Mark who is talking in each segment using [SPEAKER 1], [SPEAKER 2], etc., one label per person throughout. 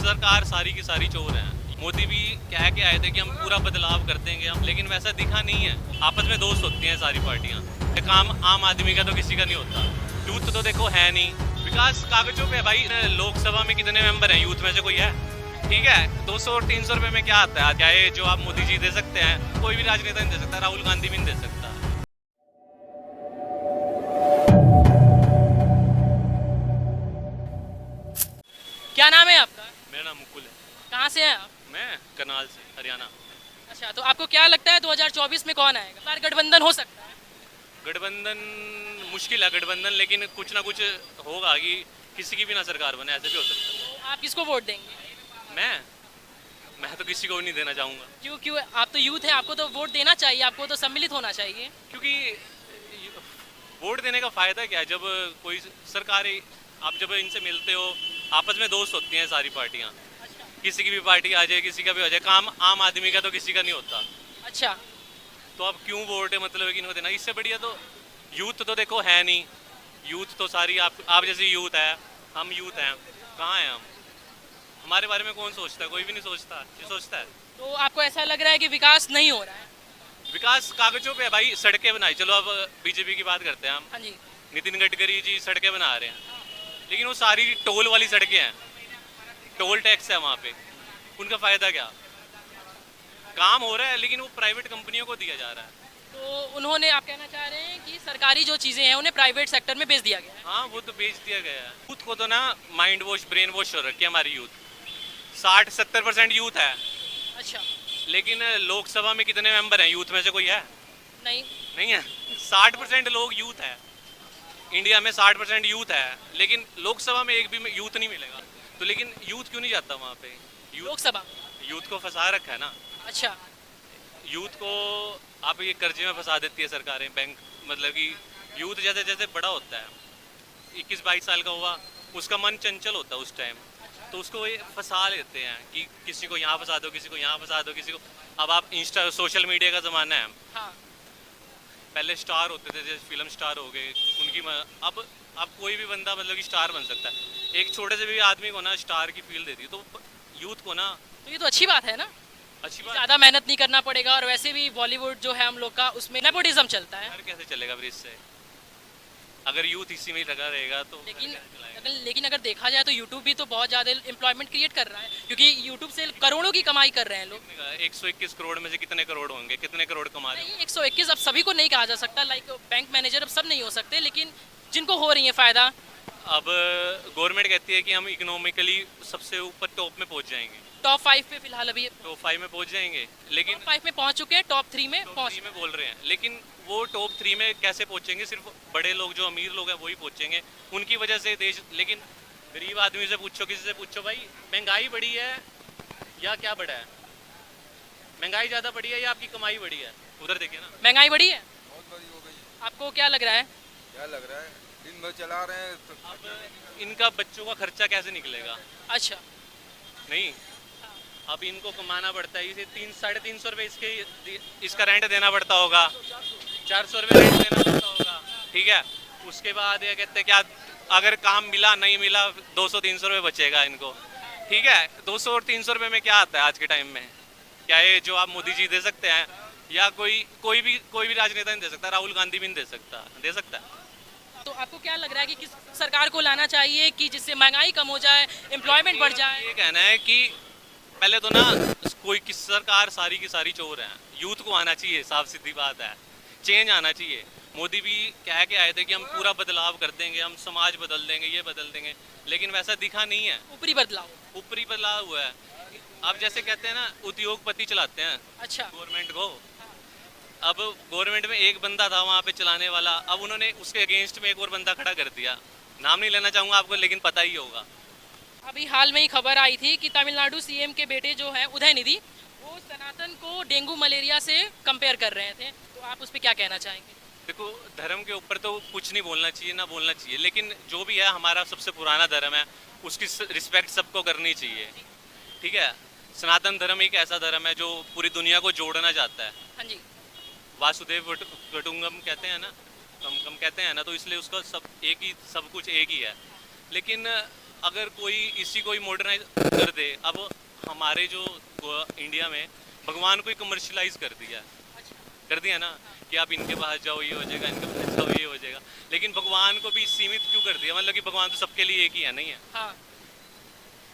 [SPEAKER 1] सरकार सारी की सारी चोर है। मोदी भी कह के आए थे कि हम पूरा बदलाव कर देंगे हम, लेकिन वैसा दिखा नहीं है। आपस में दोस्त होती हैं सारी पार्टियां, काम आम आदमी का तो किसी का नहीं होता। यूथ तो देखो है नहीं, विकास कागजों पे है भाई। लोकसभा में कितने मेंबर हैं, यूथ में से कोई है? ठीक है, 200 और 300 रुपए में क्या आता है? क्या ये जो आप मोदी जी दे सकते हैं, कोई भी राजनेता नहीं दे सकता, राहुल गांधी भी नहीं दे सकता।
[SPEAKER 2] क्या नाम है आपका?
[SPEAKER 1] मेरा नाम मुकुल है।
[SPEAKER 2] कहाँ से हैं आप?
[SPEAKER 1] मैं करनाल से, हरियाणा।
[SPEAKER 2] अच्छा, तो आपको क्या लगता है 2024 में कौन आएगा? बार गठबंधन हो सकता है?
[SPEAKER 1] गठबंधन मुश्किल है गठबंधन, लेकिन कुछ ना कुछ होगा कि किसी की भी ना सरकार बने, ऐसे भी हो सकता
[SPEAKER 2] तो आप किसको वोट देंगे?
[SPEAKER 1] है। मैं तो किसी को भी नहीं देना चाहूँगा,
[SPEAKER 2] क्यों क्यों? आप तो यूथ है, आपको तो वोट देना चाहिए, आपको तो सम्मिलित होना चाहिए।
[SPEAKER 1] क्योंकि वोट देने का फायदा क्या है? जब कोई सरकार, आप जब इनसे मिलते हो, आपस में दोस्त होती हैं सारी पार्टियां। किसी की भी पार्टी आ जाए, किसी का भी हो जाए, काम आम आदमी का तो किसी का नहीं होता।
[SPEAKER 2] अच्छा,
[SPEAKER 1] तो आप क्यों वोट मतलब कि इनको देना? इससे बढ़िया तो यूथ तो देखो है नहीं। यूथ तो सारी आप जैसे यूथ है, हम यूथ हैं, कहाँ हैं हम? हमारे बारे में कौन सोचता है? कोई भी नहीं सोचता। ये सोचता है
[SPEAKER 2] तो आपको ऐसा लग रहा है कि विकास नहीं हो रहा है?
[SPEAKER 1] विकास कागजों पे है भाई। सड़कें बनाई, चलो अब बीजेपी की बात करते हैं हम।
[SPEAKER 2] हाँ जी।
[SPEAKER 1] नितिन गडकरी जी सड़कें बना रहे हैं, लेकिन वो सारी टोल वाली सड़कें हैं, टोल टैक्स है वहाँ पे। उनका फायदा क्या? काम हो रहा है लेकिन वो प्राइवेट कंपनियों को दिया जा रहा है।
[SPEAKER 2] तो उन्होंने, आप कहना चाह रहे हैं कि सरकारी जो चीज़ें हैं उन्हें प्राइवेट सेक्टर में बेच दिया गया है?
[SPEAKER 1] हाँ, वो तो बेच दिया गया है। यूथ को तो ना माइंड वॉश, ब्रेन वॉश हो रखी है हमारी यूथ। 60-70% यूथ है,
[SPEAKER 2] अच्छा।
[SPEAKER 1] लेकिन लोकसभा में कितने मेंबर हैं? यूथ में से कोई है?
[SPEAKER 2] नहीं।
[SPEAKER 1] नहीं है। 60% लोग यूथ है इंडिया में, 60% यूथ है, लेकिन लोकसभा में एक भी यूथ नहीं मिलेगा। तो लेकिन यूथ क्यों नहीं जाता वहाँ पे?
[SPEAKER 2] लोकसभा?
[SPEAKER 1] यूथ को फंसा रखा है ना।
[SPEAKER 2] अच्छा।
[SPEAKER 1] यूथ को आप ये कर्जे में फंसा देती है सरकारें, बैंक। मतलब कि यूथ जैसे जैसे बड़ा होता है, 21-22 साल का हुआ, उसका मन चंचल होता है उस टाइम, तो उसको ये फंसा लेते हैं कि किसी को यहाँ फंसा दो, किसी को यहाँ फंसा दो, किसी को। अब आप इंस्टा, सोशल मीडिया का ज़माना है।
[SPEAKER 2] हाँ।
[SPEAKER 1] पहले स्टार होते थे, जैसे फिल्म स्टार हो गए, अब कोई भी बंदा मतलब कि स्टार बन सकता है। एक छोटे से भी आदमी को ना स्टार की फील देती है, तो यूथ को ना।
[SPEAKER 2] तो ये तो अच्छी बात है ना,
[SPEAKER 1] अच्छी बात।
[SPEAKER 2] ज़्यादा मेहनत नहीं करना पड़ेगा। और वैसे भी बॉलीवुड जो है हम लोग का, उसमें नेपोटिज्म चलता है।
[SPEAKER 1] घर कैसे चलेगा फिर इससे? अगर यूथ इसी में ही लगा रहेगा तो घर
[SPEAKER 2] लेकिन
[SPEAKER 1] कैसे चलाएगा?
[SPEAKER 2] लेकिन अगर देखा जाए तो यूट्यूब भी तो बहुत ज़्यादा एम्प्लॉयमेंट क्रिएट कर रहा है, क्योंकि यूट्यूब से करोड़ों की कमाई कर रहे हैं लोग।
[SPEAKER 1] 121 करोड़ में से कितने करोड़ होंगे? कितने करोड़ कमा रहे
[SPEAKER 2] नहीं, 121 अब सभी को नहीं कहा जा सकता, लाइक बैंक मैनेजर अब सब नहीं हो सकते, लेकिन जिनको हो रही है फ़ायदा।
[SPEAKER 1] हो? अब गवर्नमेंट कहती है कि हम इकोनॉमिकली सबसे ऊपर टॉप में पहुंच जाएंगे,
[SPEAKER 2] टॉप 5 पे फिलहाल अभी
[SPEAKER 1] टॉप 5 में पहुंच जाएंगे, लेकिन
[SPEAKER 2] टॉप 5 में पहुंच चुके हैं, टॉप 3 में
[SPEAKER 1] टॉप
[SPEAKER 2] पहुंच।
[SPEAKER 1] 3 में बोल रहे हैं, लेकिन वो टॉप 3 में कैसे पहुंचेंगे? सिर्फ बड़े लोग, जो अमीर लोग हैं, वही पहुंचेंगे। उनकी वजह से देश। लेकिन गरीब आदमी से पूछो, किसी से पूछो, भाई महंगाई बढ़ी है या क्या बढ़ा है? महंगाई ज़्यादा बढ़ी है या आपकी कमाई बढ़ी है? उधर देखिए ना।
[SPEAKER 2] महंगाई बढ़ी है?
[SPEAKER 3] बहुत बड़ी हो गई है।
[SPEAKER 2] आपको क्या लग रहा है?
[SPEAKER 3] क्या लग रहा है? दिन भर चला रहे हैं तो
[SPEAKER 1] अब इनका बच्चों का खर्चा कैसे निकलेगा?
[SPEAKER 2] अच्छा।
[SPEAKER 1] नहीं, अब इनको कमाना पड़ता है। इसे 300-350 रुपये इसका रेंट देना पड़ता होगा, 400 रुपये रेंट देना पड़ता होगा। ठीक है, उसके बाद ये कहते हैं क्या, अगर काम मिला नहीं मिला 200-300 रुपये बचेगा इनको। ठीक है, 200 और 300 रुपये में क्या आता है आज के टाइम में? क्या ये जो आप मोदी जी दे सकते हैं, या कोई भी राजनेता नहीं दे सकता, राहुल गांधी भी नहीं दे सकता है।
[SPEAKER 2] तो आपको क्या लग रहा है कि किस सरकार को लाना चाहिए कि जिससे महंगाई कम हो जाए, एम्प्लॉयमेंट बढ़ जाए?
[SPEAKER 1] ये कहना है कि पहले तो ना, कोई किस सरकार सारी की सारी चोर है। यूथ को आना चाहिए, साफ सीधी बात है, चेंज आना चाहिए। मोदी भी कह के आए थे कि हम पूरा बदलाव कर देंगे, हम समाज बदल देंगे, ये बदल देंगे, लेकिन वैसा दिखा नहीं है।
[SPEAKER 2] ऊपरी बदलाव।
[SPEAKER 1] ऊपरी बदलाव हुआ है। अब जैसे कहते हैं ना, उद्योगपति चलाते हैं
[SPEAKER 2] अच्छा।
[SPEAKER 1] गवर्नमेंट को। अब गवर्नमेंट में एक बंदा था वहाँ पे चलाने वाला, अब उन्होंने उसके अगेंस्ट में एक और बंदा खड़ा कर दिया। नाम नहीं लेना चाहूँगा आपको, लेकिन पता ही होगा।
[SPEAKER 2] अभी हाल में ही खबर आई थी कि तमिलनाडु सीएम के बेटे जो हैं उदयनिधि, वो सनातन को डेंगू मलेरिया से कंपेयर कर रहे थे, तो आप उस पर क्या कहना चाहेंगे?
[SPEAKER 1] देखो, धर्म के ऊपर तो कुछ नहीं बोलना चाहिए, ना बोलना चाहिए, लेकिन जो भी है हमारा सबसे पुराना धर्म है, उसकी रिस्पेक्ट सबको करनी चाहिए। ठीक है, सनातन धर्म एक ऐसा धर्म है जो पूरी दुनिया को जोड़ना चाहता है।
[SPEAKER 2] हाँ जी।
[SPEAKER 1] वासुदेव कुटुंबकम कहते हैं ना, कम कहते हैं ना, तो इसलिए उसका सब एक ही, सब कुछ एक ही है। लेकिन अगर कोई इसी को ही मॉडर्नाइज कर दे, अब हमारे जो इंडिया में भगवान को ही कमर्शलाइज कर दिया ना, कि आप इनके पास जाओ ये हो जाएगा, इनके पास जाओ ये हो जाएगा, लेकिन भगवान को भी सीमित क्यों कर दिया? मतलब कि भगवान तो सबके लिए एक ही है, नहीं है?
[SPEAKER 2] हाँ।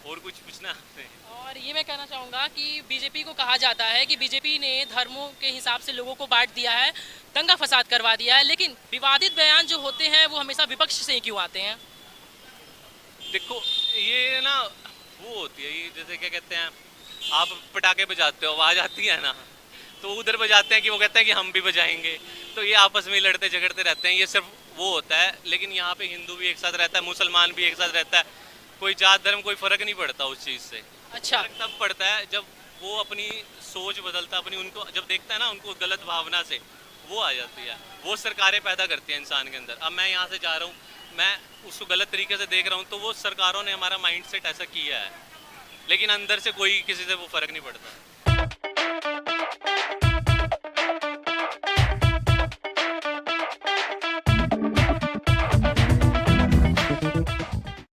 [SPEAKER 1] और कुछ पूछना है आपने?
[SPEAKER 2] और ये मैं कहना चाहूँगा कि बीजेपी को कहा जाता है कि बीजेपी ने धर्मों के हिसाब से लोगों को बांट दिया है, दंगा फसाद करवा दिया है, लेकिन विवादित बयान जो होते हैं वो हमेशा विपक्ष से ही क्यों आते हैं?
[SPEAKER 1] देखो, ये ना वो होती है, ये जैसे क्या कहते हैं, आप पटाखे बजाते हो, आवाज़ आती है ना, तो उधर बजाते हैं कि वो कहते हैं कि हम भी बजाएंगे, तो ये आपस में लड़ते झगड़ते रहते हैं, ये सिर्फ वो होता है। लेकिन यहाँ पे हिंदू भी एक साथ रहता है, मुसलमान भी एक साथ रहता है, कोई जात धर्म कोई फ़र्क नहीं पड़ता उस चीज़ से।
[SPEAKER 2] अच्छा।
[SPEAKER 1] फर्क तब पड़ता है जब वो अपनी सोच बदलता, अपनी उनको जब देखता है ना, उनको गलत भावना से वो आ जाती है, वो सरकारें पैदा करती हैं इंसान के अंदर। अब मैं यहाँ से जा रहा हूँ, मैं उसको गलत तरीके से देख रहा हूँ, तो वो सरकारों ने हमारा माइंड सेट ऐसा किया है, लेकिन अंदर से कोई किसी से वो फ़र्क नहीं पड़ता।